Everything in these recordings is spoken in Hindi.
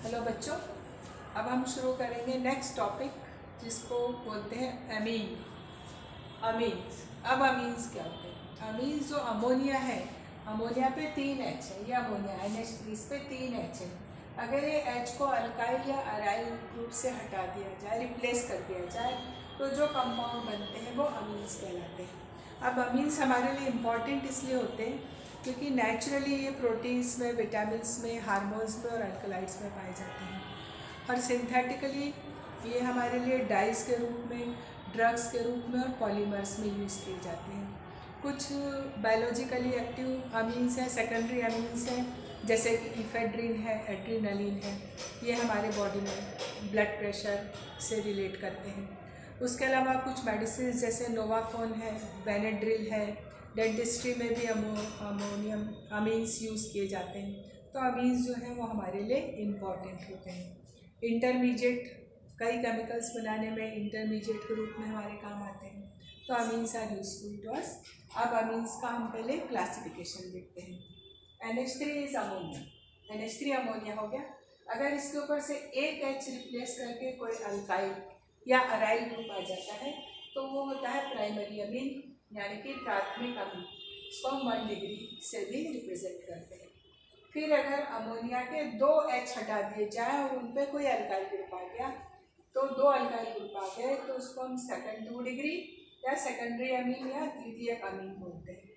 हेलो बच्चों, अब हम शुरू करेंगे नेक्स्ट टॉपिक जिसको बोलते हैं अमीन। अमीन्स। अब अमीन्स क्या होते हैं? अमीन्स जो अमोनिया है, अमोनिया पे 3 एच है, ये अमोनिया NH3 इस पे 3 एच है। अगर ये एच को अल्काइल या अराइल ग्रुप से हटा दिया जाए, रिप्लेस कर दिया जाए, तो जो कंपाउंड बनते हैं वो अमीन्स कहलाते हैं। अब अमीन्स हमारे लिए इम्पॉर्टेंट इसलिए होते हैं क्योंकि नेचुरली ये प्रोटीन्स में, विटामिन्स में, हार्मोन्स में और अल्कलाइड्स में पाए जाते हैं, और सिंथेटिकली ये हमारे लिए डाइज के रूप में, ड्रग्स के रूप में और पॉलीमर्स में यूज़ किए जाते हैं। कुछ बायोलॉजिकली एक्टिव अमीन्स हैं, सेकेंडरी अमीन्स हैं, जैसे कि इफेड्रिन है, एड्रीनलिन है। ये हमारे बॉडी में ब्लड प्रेशर से रिलेट करते हैं। उसके अलावा कुछ मेडिसिन जैसे नोवाकोन है, बेनेड्रिल है, डेंटिस्ट्री में भी अमोनियम अमीन्स यूज़ किए जाते हैं। तो अमीन्स जो हैं वो हमारे लिए इम्पॉर्टेंट होते हैं। इंटरमीडिएट, कई केमिकल्स बनाने में इंटरमीडिएट के रूप में हमारे काम आते हैं, तो amines are useful to us. अब अमीन्स का हम पहले क्लासिफिकेशन देखते हैं। NH3 is ammonia, NH3 ammonia हो गया। अगर इसके ऊपर से एक H रिप्लेस करके कोई अल्काइल या अराइल ग्रुप आ जाता है तो वो होता है प्राइमरी अमीन, यानी कि प्राथमिक अमीन। इसको हम 1 डिग्री से भी रिप्रेजेंट करते हैं। फिर अगर अमोनिया के 2 H हटा दिए जाए और उन पर कोई अल्काइल ग्रुप आ गया, तो 2 अल्काइल ग्रुप आ गए तो उसको हम सेकंड 2 डिग्री या सेकेंडरी अमीन या तृतीयक अमीन बोलते हैं।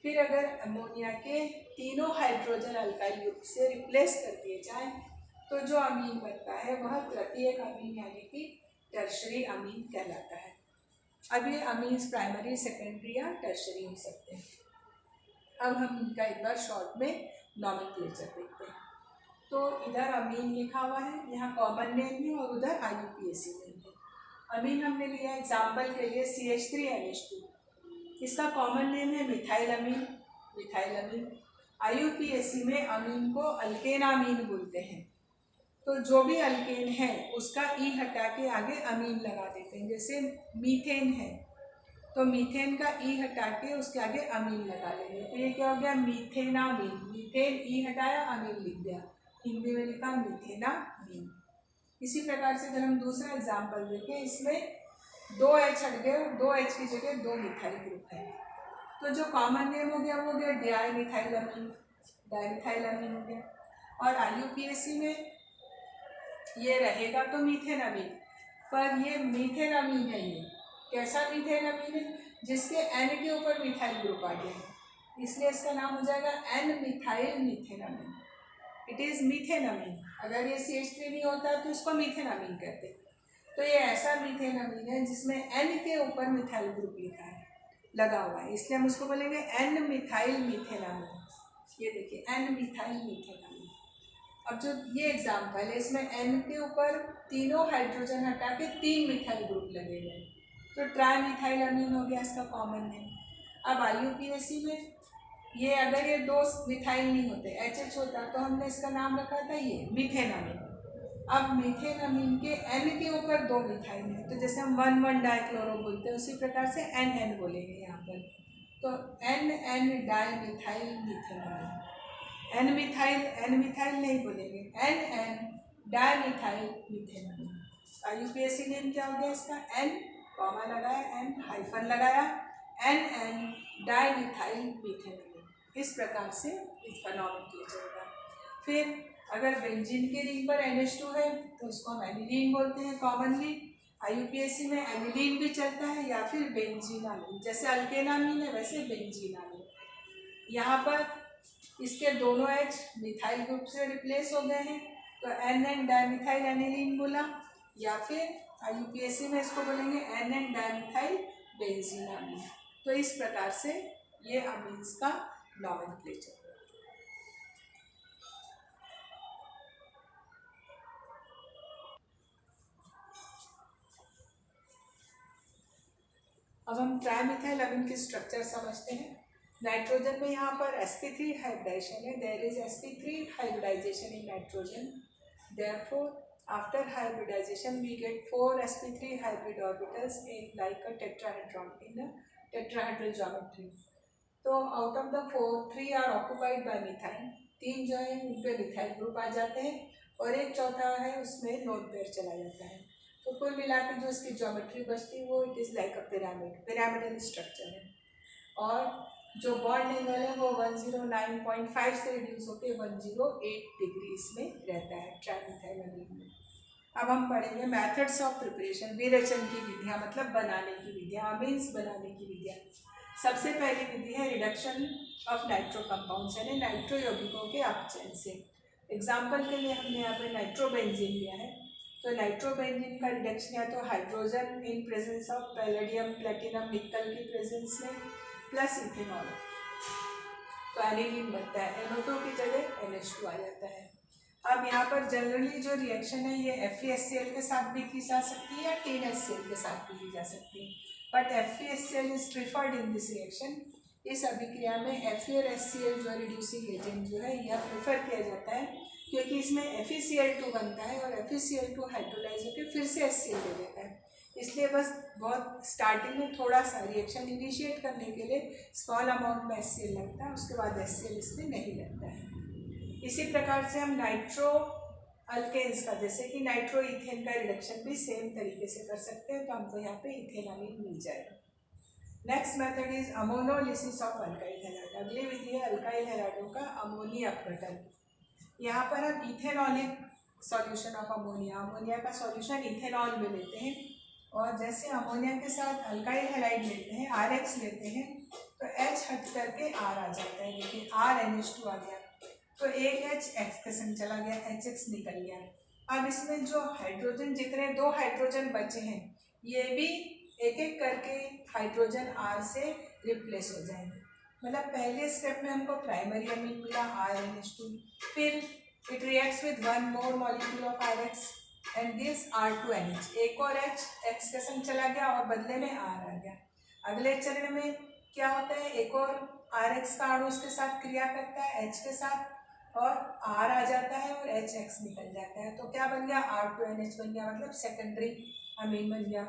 फिर अगर अमोनिया के तीनों हाइड्रोजन अल्काइल ग्रुप से रिप्लेस कर दिए जाए तो जो अमीन बनता है वह तृतीयक अमीन यानी कि टर्शरी अमीन कहलाता है। अब ये अमीन्स प्राइमरी, सेकेंडरी या टर्शरी हो सकते हैं। अब हम इनका एक बार शॉर्ट में नॉमेनक्लेचर देखते हैं। तो इधर अमीन लिखा हुआ है, यहाँ कॉमन नेम है और उधर IUPAC नेम है। अमीन हमने लिया एग्जाम्पल के लिए CH3NH2, इसका कॉमन नेम है मिथाइल अमीन, मिथाइल अमीन। IUPAC में अमीन को अल्केनामीन बोलते हैं। तो जो भी अल्केन है उसका ई हटा के आगे अमीन लगा देते हैं। जैसे मीथेन है तो मीथेन का ई हटा के उसके आगे अमीन लगा लेंगे, तो ये क्या हो गया? मीथेनामीन। मीथेन ई हटाया, अमीन लिख दिया, हिंदी में लिखा मीथेनामीन। इसी प्रकार से अगर हम दूसरा एग्जाम्पल देखें, इसमें 2 H हट गए और 2 H की जगह 2 मिथाइल ग्रुप है, तो जो कॉमन नेम हो गया वो हो गया डाइमिथाइल अमीन, डाइमिथाइल अमीन हो गया। और IUPAC में ये रहेगा तो मीथेन अमीन, पर ये मीथेन अमीन है। ये कैसा मीथेन अमीन है? जिसके N के ऊपर मिथाइल ग्रुप आ गया है, इसलिए इसका नाम हो जाएगा N-मिथाइल methane amine. It is methane amine. अगर ये CH3 नहीं होता तो इसको मीथेन अमीन कहते हैं। तो ये ऐसा मीथेन अमीन है जिसमें N के ऊपर मिथाइल ग्रुप लिखा है, लगा हुआ है, इसलिए हम उसको बोलेंगे N-मिथाइल मीथेन अमीन। ये देखिए N-मिथाइल मीथेन अमीन। अब जो ये एग्जाम्पल है, इसमें N के ऊपर तीनों हाइड्रोजन हटा के 3 मिथाइल ग्रुप लगे हुए हैं, तो ट्राइमिथाइल अमीन हो गया इसका कॉमन नेम। अब IUPAC में ये अगर ये 2 मिथाइल नहीं होते, HH होता, तो हमने इसका नाम रखा था ये मीथेन अमीन। अब मीथेन अमीन के N के ऊपर 2 मिथाइल है, तो जैसे हम 1,1 डाइक्लोरो बोलते हैं, उसी प्रकार से NN बोलेंगे यहाँ पर, तो NN डाइमिथाइल मीथेन अमीन। N मिथाइल नहीं बोलेंगे, NN डाइमिथाइल मीथेन अमीन। IUPAC नेम क्या हो गया इसका? N कॉमा लगाया, N हाइफन लगाया, NN डाइमिथाइल मीथेन अमीन। इस प्रकार से इसका नॉमेनक्लेचर होगा। फिर अगर बेंजीन के रिंग पर NH2 है तो उसको हम एनिलीन बोलते हैं कॉमनली। IUPAC में एनिलीन भी चलता है या फिर बेंजीनामीन, जैसे अल्केनामीन है वैसे बेंजीनामीन। यहाँ पर इसके दोनों H मिथाइल ग्रुप से रिप्लेस हो गए हैं, तो NN डाइमिथाइल एनिलीन बोला, या फिर IUPAC में इसको बोलेंगे NN डाइमिथाइल बेंजीनामीन। तो इस प्रकार से ये अमीन्स का नॉमेनक्लेचर। अब हम ट्राइमिथाइल अमीन की स्ट्रक्चर समझते हैं। नाइट्रोजन में यहाँ पर sp3 हाइब्रिडाइजेशन है, there is sp3 hybridization in nitrogen, therefore after hybridization we get 4 sp3 hybrid orbitals in like a tetrahedron in a tetrahedral geometry. तो out of the 4, 3 are occupied by methyl, 3 जो है उन पे मिथाइल ग्रुप आ जाते हैं और एक चौथा है उसमें लोन पेयर चला जाता है। तो कुल मिला के जो इसकी ज्योमेट्री बचती है वो it is like a pyramidal structure है। और जो बॉन्ड एंगल है वो 109.5 से रिड्यूस होकर 108 डिग्रीज में रहता है ट्राइमिथाइल में। अब हम पढ़ेंगे मेथड्स ऑफ प्रिपरेशन, विरेचन की विधियाँ, मतलब बनाने की विधियाँ, अमीन्स बनाने की विधियाँ। सबसे पहली विधि है रिडक्शन ऑफ नाइट्रो कंपाउंड्स, यानी नाइट्रो यौगिकों के अपचयन से। एग्जाम्पल के लिए हमने यहाँ पे नाइट्रोबेंजीन लिया है, तो नाइट्रोबेंजीन का रिडक्शन या तो hydrogen in presence of palladium, platinum, निकल की प्रेजेंस में प्लस इथेनॉल, तो एनिलीन बनता है। NO2 की जगह NH2 आ जाता है। अब यहाँ पर जनरली जो रिएक्शन है ये FeHCl के साथ भी की जा सकती है या TnHCl के साथ भी की जा सकती है, but FeHCl is preferred in this reaction. इस अभिक्रिया में Fe और HCl जो रिड्यूसिंग एजेंट जो है यह प्रेफर किया जाता है, क्योंकि इसमें FeCl2 बनता है और FeCl2 हाइड्रोलाइज होकर फिर से HCl दे देता है। इसलिए बस बहुत स्टार्टिंग में थोड़ा सा रिएक्शन इनिशिएट करने के लिए स्मॉल अमाउंट में HCl लगता है, उसके बाद HCl इसमें नहीं लगता है। इसी प्रकार से हम नाइट्रो अल्केन्स का, जैसे कि नाइट्रो इथेन का रिडक्शन भी सेम तरीके से कर सकते हैं, तो हमको यहाँ पे इथेनॉलिन मिल जाएगा। Next method is ammonolysis of alkyl halide. अगली विधि है अल्काइल हैलाइडों का अमोनिया अपघटन। यहाँ पर हम ethanolic solution of ammonia, ammonia का सॉल्यूशन इथेनॉल में लेते हैं, और जैसे अमोनिया के साथ अल्काइल हैलाइड लेते हैं, RH लेते हैं, तो H हट करके R आ जाता है। देखिए RNH2 आ गया, तो एक H X के संग चला गया, HX निकल गया। अब इसमें जो हाइड्रोजन, जितने 2 हाइड्रोजन बचे हैं, ये भी एक एक करके हाइड्रोजन R से रिप्लेस हो जाएंगे। मतलब पहले स्टेप में हमको प्राइमरी अमीन मिला RNH2, फिर it reacts with one more molecule of RH and gives R2NH, एक और H X के संग चला गया और बदले में R आ गया। अगले चरण में क्या होता है, एक और RH का अणु उसके साथ क्रिया करता है H के साथ, और R आ जाता है और HX निकल जाता है, तो क्या बन गया, R2NH बन गया, मतलब सेकेंडरी अमीन बन गया।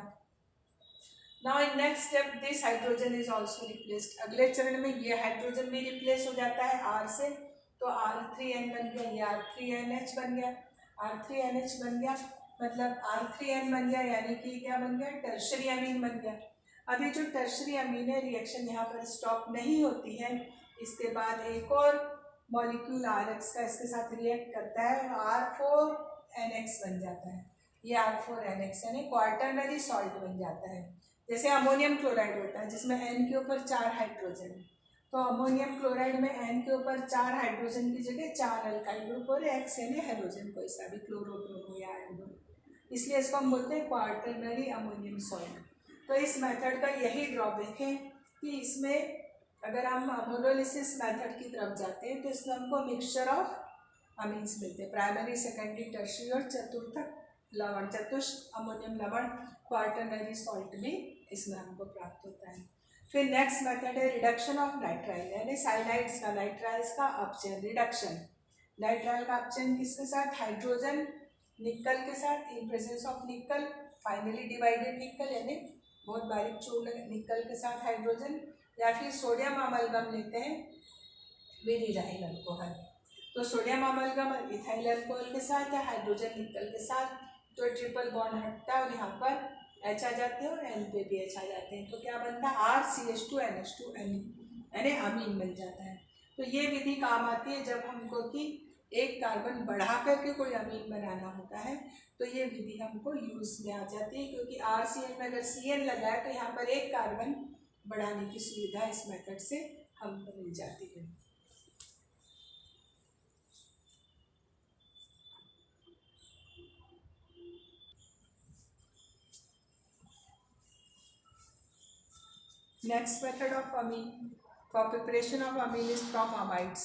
Now in next step this hydrogen is also replaced. अगले चरण में ये हाइड्रोजन भी रिप्लेस हो जाता है R से, तो R3N बन गया, ये R3NH बन गया, R3NH बन गया, मतलब R3N बन गया, यानी कि क्या बन गया, टर्शरी अमीन बन गया। अभी जो टर्शरी अमीन है, रिएक्शन यहाँ पर स्टॉप नहीं होती है, इसके बाद एक और मॉलिक्यूल RX का इसके साथ रिएक्ट करता है और R4NX बन जाता है। ये R4NX यानी क्वार्टरनरी सॉल्ट बन जाता है। जैसे अमोनियम क्लोराइड होता है जिसमें N के ऊपर 4 हाइड्रोजन, तो अमोनियम क्लोराइड में N के ऊपर 4 हाइड्रोजन की जगह 4 अल्काइल ग्रुप और X यानी हाइड्रोजन कोई सा भी, क्लोरो ब्रोमो या आयोडो, इसलिए इसको हम बोलते हैं क्वार्टरनरी अमोनियम सॉल्ट। तो इस मेथड का यही ड्रॉबैक है कि इसमें अगर हम अमोनोलिसिस मेथड की तरफ जाते हैं तो इसमें हमको मिक्सचर ऑफ अमीन्स मिलते हैं, प्राइमरी, सेकेंडरी, टर्शरी और चतुर्थक लवण, चतुष्क अमोनियम लवण, क्वार्टरनरी सॉल्ट भी इसमें हमको प्राप्त होता है। फिर नेक्स्ट मेथड है रिडक्शन ऑफ नाइट्राइल, यानी साइनाइड्स का, नाइट्राइल्स का अपचयन, रिडक्शन। नाइट्राइल का अपचयन किसके साथ, हाइड्रोजन निकल के साथ, इन प्रेजेंस ऑफ निकल, फाइनली डिवाइडेड निकल, यानी बहुत बारीक चूर्ण निकल के साथ हाइड्रोजन, या फिर सोडियम अमलगम लेते हैं विद इथाइल अल्कोहल, तो सोडियम अमलगम इथाइल अल्कोहल के साथ या हाइड्रोजन निकल के साथ, तो ट्रिपल बॉन्ड हटता है और यहाँ पर H आ जाते हैं और N पे भी H आ जाते हैं, तो क्या बनता है, RCH2NH2 यानी अमीन बन जाता है। तो ये विधि काम आती है जब हमको कि एक कार्बन बढ़ा करके कोई अमीन बनाना होता है, तो ये विधि हमको यूज में आ जाती है, क्योंकि RCN में अगर CN लगा है तो यहाँ पर एक कार्बन बढ़ाने की सुविधा इस मेथड से हमको मिल जाती है। Next method of amine for preparation of amine is from amides.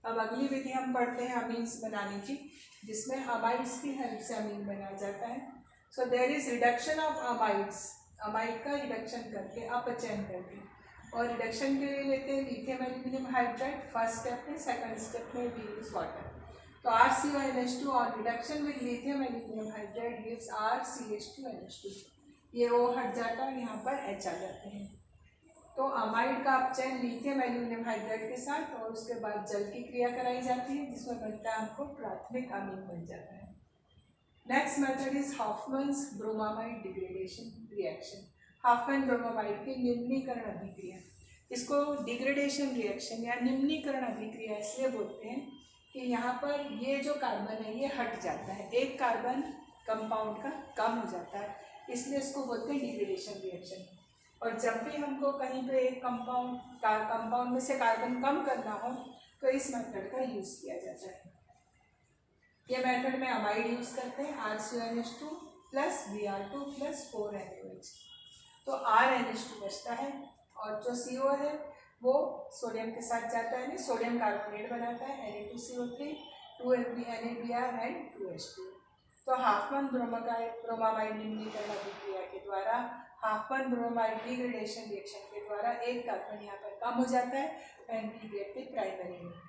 अब अगली विधि हम पढ़ते हैं अमीन्स बनाने की, जिसमें अमाइड्स की हेल्प से अमीन बनाया जाता है। So there is reduction of amides, amide का रिडक्शन करके, अपचयन करके, और रिडक्शन के लिए लेते हैं lithium aluminium hydride first step में, सेकंड स्टेप में वी यूज वाटर, तो RCONH2 और reduction with lithium aluminium hydride gives RCH2NH2, ये O हट जाता है, यहाँ पर H आ जाते हैं। तो अमाइड का अपचयन लिथियम एल्यूमिनियम हाइड्राइड के साथ और उसके बाद जल की क्रिया कराई जाती है, जिसमें बनता है हमको प्राथमिक अमीन बन जाता है। Next method is Hofmann's bromamide degradation reaction. Hofmann bromamide की निम्नीकरण अभिक्रिया, इसको डिग्रेडेशन रिएक्शन या निम्नीकरण अभिक्रिया इसलिए बोलते हैं कि यहाँ पर ये जो कार्बन है ये हट जाता है, एक कार्बन कंपाउंड का कम हो जाता है, इसलिए इसको बोलते हैं डिग्रेडेशन रिएक्शन। और जब भी हमको कहीं पे एक कंपाउंड में से कार्बन कम करना हो तो इस मेथड का यूज़ किया जाता है। ये मेथड में अमाइड यूज़ करते हैं, RCONH2 plus Br2 plus 4NaOH। तो RNH2 बचता है और जो CO है वो सोडियम के साथ जाता है, सोडियम कार्बोनेट बनाता है, Na2CO3, 2NaBr एंड 2H2। तो हाफमैन ब्रोमामाइड निम्नीकरण अभिक्रिया के द्वारा, हाफमैन ब्रोमामाइड डिग्रेडेशन रिएक्शन के द्वारा एक कार्बन यहाँ पर कम हो जाता है and we get the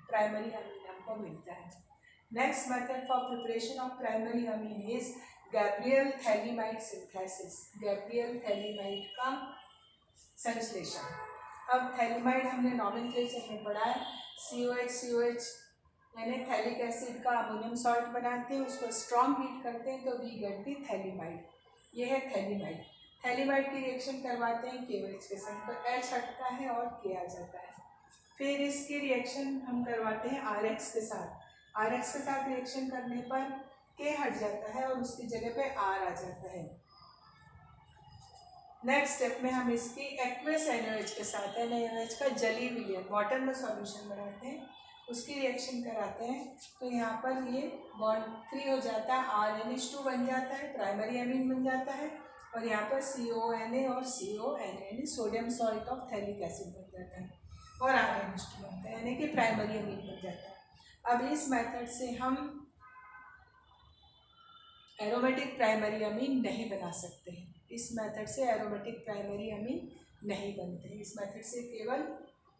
primary amine हमको मिलता है। Next method for preparation of primary amine is Gabriel phthalimide synthesis. Gabriel phthalimide का संश्लेषण। अब थैलीमाइड हमने नॉमेनक्लेचर में पढ़ा है, COH यानी थैलिक एसिड का अमोनियम सॉल्ट बनाते हैं, उसको स्ट्रॉन्ग हीट करते हैं तो वी गेट दी थैलीमाइड। ये है थैलीमाइड। थैलीमाइड की रिएक्शन करवाते हैं KOH के साथ, तो H हटता है और K आ जाता है। फिर इसकी रिएक्शन हम करवाते हैं RX के साथ। RX के साथ रिएक्शन करने पर K हट जाता है और उसकी जगह पे R आ जाता है। नेक्स्ट स्टेप में हम इसकी एक्वस NaOH के साथ NaOH का जली विलयन वाटर में सॉल्यूशन बनाते हैं, उसकी रिएक्शन कराते हैं तो यहाँ पर ये बॉन्ड 3 हो जाता है, RNH2 बन जाता है, प्राइमरी अमीन बन जाता है और यहाँ पर CONA और CONA sodium salt of phthalic acid बन जाता है और RNH2 बनता है, यानी कि प्राइमरी अमीन बन जाता है। अब इस मेथड से हम एरोमेटिक प्राइमरी अमीन नहीं बना सकते हैं, इस मेथड से एरोमेटिक प्राइमरी अमीन नहीं बनते हैं, इस मेथड से केवल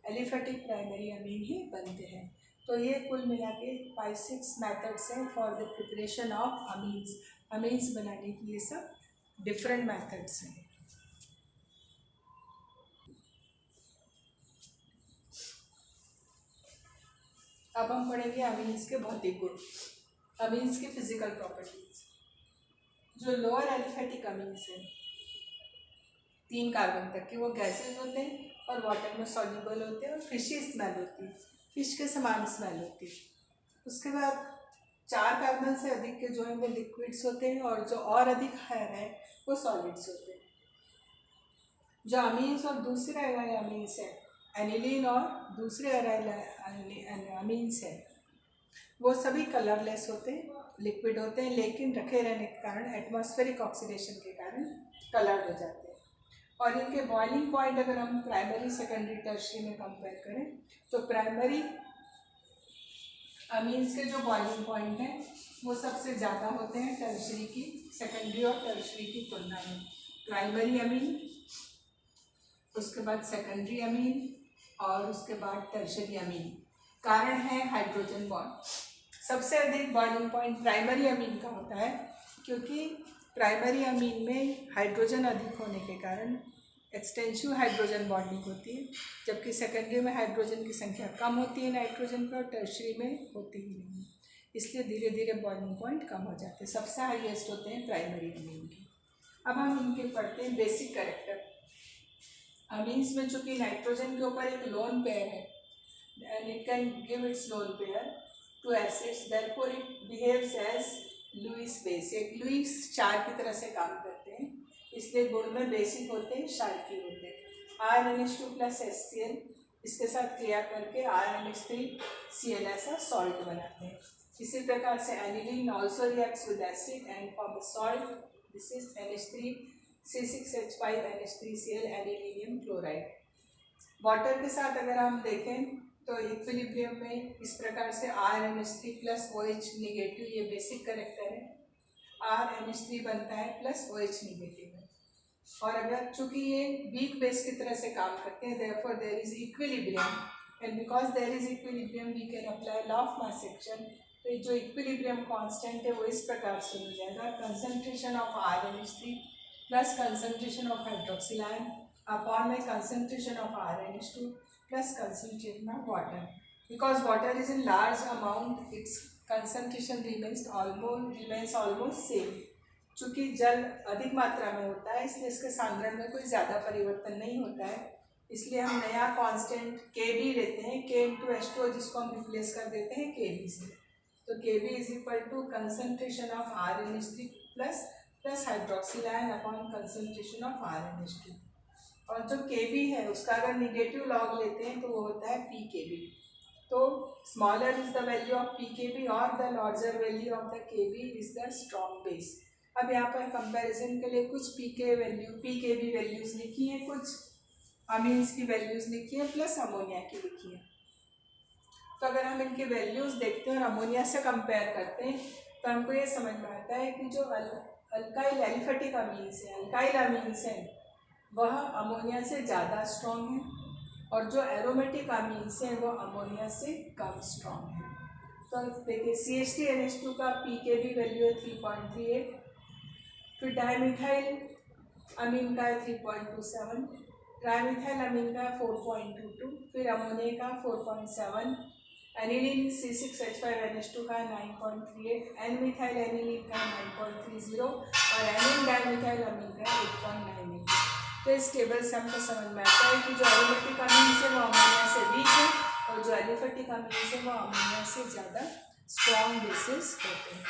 एलिफेटिक प्राइमरी अमीन ही बनते हैं। तो ये कुल मिला के 5-6 मेथड्स हैं for the preparation of amines. Amines बनाने की ये सब डिफरेंट मेथड्स हैं। अब हम पढ़ेंगे अमीन्स के भौतिक गुण, अमीन्स की फिजिकल प्रॉपर्टीज। जो लोअर एलिफेटिक अमीन्स हैं 3 कार्बन तक के, वो गैसेज होते हैं और वाटर में सॉल्युबल होते हैं और फिशी स्मेल होती है, फिश के समान स्मेल होती है। उसके बाद 4 कार्बन से अधिक के जो हैं वो लिक्विड्स होते हैं और जो और अधिक हायर है वो सॉलिड्स होते हैं। जो अमीन्स और दूसरे एराइल अमीन्स हैं, एनिलीन और दूसरे एराइल अमीन्स हैं, वो सभी कलरलेस होते हैं, लिक्विड होते हैं, लेकिन रखे रहने के कारण एटमॉस्फेरिक ऑक्सीडेशन के कारण कलर्ड हो जाते हैं। और इनके बॉइलिंग पॉइंट अगर हम प्राइमरी सेकेंडरी टर्शरी में कंपेयर करें तो प्राइमरी अमीन्स के जो बॉइलिंग पॉइंट हैं वो सबसे ज़्यादा होते हैं टर्शरी की, सेकेंडरी और टर्शरी की तुलना में। प्राइमरी अमीन, उसके बाद सेकेंडरी अमीन और उसके बाद टर्शरी अमीन। कारण है हाइड्रोजन बॉन्ड। सबसे अधिक बॉइलिंग पॉइंट प्राइमरी अमीन का होता है क्योंकि प्राइमरी अमीन में हाइड्रोजन अधिक होने के कारण एक्सटेंसिव हाइड्रोजन बॉन्डिंग होती है, जबकि सेकेंडरी में हाइड्रोजन की संख्या कम होती है नाइट्रोजन पर, टर्शरी में होती ही नहीं, इसलिए धीरे धीरे बॉइलिंग पॉइंट कम हो जाते हैं। सबसे हाईएस्ट होते हैं प्राइमरी अमीन के। अब हम इनके पढ़ते हैं बेसिक कैरेक्टर। अमीन्स में चूँकि नाइट्रोजन के ऊपर एक लोन पेयर है and it can give its lone pair to acids, therefore it behaves as Lewis base, एक लुईस चार की तरह से काम करते हैं, इसलिए गुण में बेसिक होते हैं, क्षारकीय होते हैं। RNH2 प्लस HCl इसके साथ क्रिया करके RNH3Cl ऐसा सॉल्ट बनाते हैं। इसी प्रकार से aniline also reacts with acid and form a salt, this is NH3C6H5NH3Cl anilinium chloride. Water के साथ अगर हम देखें तो इक्विलिब्रियम में इस प्रकार से RNH3 प्लस OH निगेटिव, ये बेसिक कैरेक्टर है, RNH3 बनता है प्लस OH निगेटिव है। और अगर चूंकि ये वीक बेस की तरह से काम करते हैं, therefore there is equilibrium and because there is equilibrium we can apply law of mass action. तो जो इक्विलिब्रियम कांस्टेंट है वो इस प्रकार से हो जाएगा, concentration of RNH3 plus concentration of hydroxyl ion upon में concentration of RNH2 plus concentration of water. Because water is in large amount, its concentration remains almost same. चूँकि जल अधिक मात्रा में होता है इसलिए इसके सांद्रण में कोई ज़्यादा परिवर्तन नहीं होता है, इसलिए हम नया कांस्टेंट Kb लेते हैं, K/H2O, जिसको हम रिप्लेस कर देते हैं Kb से। तो Kb is equal to concentration of RnH3 plus hydroxyl ion upon concentration of RnH2। और जो Kb है उसका अगर निगेटिव लॉग लेते हैं तो वो होता है pKb। तो smaller is the value of pKb और the larger value of the Kb is the strong base. अब यहाँ पर कंपैरिजन के लिए कुछ pKb वैल्यूज लिखी हैं, कुछ अमीन्स की वैल्यूज लिखी है, प्लस अमोनिया की लिखी है। तो अगर हम इनके वैल्यूज देखते हैं और अमोनिया से कंपेयर करते हैं तो हमको ये समझ में आता है कि जो अल्काइल एलिफेटिक अमीन्स हैं, अल्काइल अमीन्स हैं, वह अमोनिया से ज़्यादा स्ट्रॉन्ग है और जो एरोमेटिक अमीन्स हैं वो अमोनिया से कम स्ट्रॉन्ग है। तो देखिए CH3NH2 का pKb वैल्यू है 3.38, फिर डायमिथाइल अमीन का है 3.27, ट्राइमिथाइल अमीन का 4.22, फिर अमोनिया का 4.7, एनिलीन C6H5NH2 का 9.38, एन-मिथाइल एनिलीन का 9.30 और एनिल डाइमिथाइल अमीन का 8.98। तो इस टेबल से हमको समझ में आता है कि जो एरोमेटिक अमीन है वो अमोनिया से वीक है और जो एलिफेटिक अमीन है वो अमोनिया से ज़्यादा स्ट्रॉन्ग बेसिस होते हैं।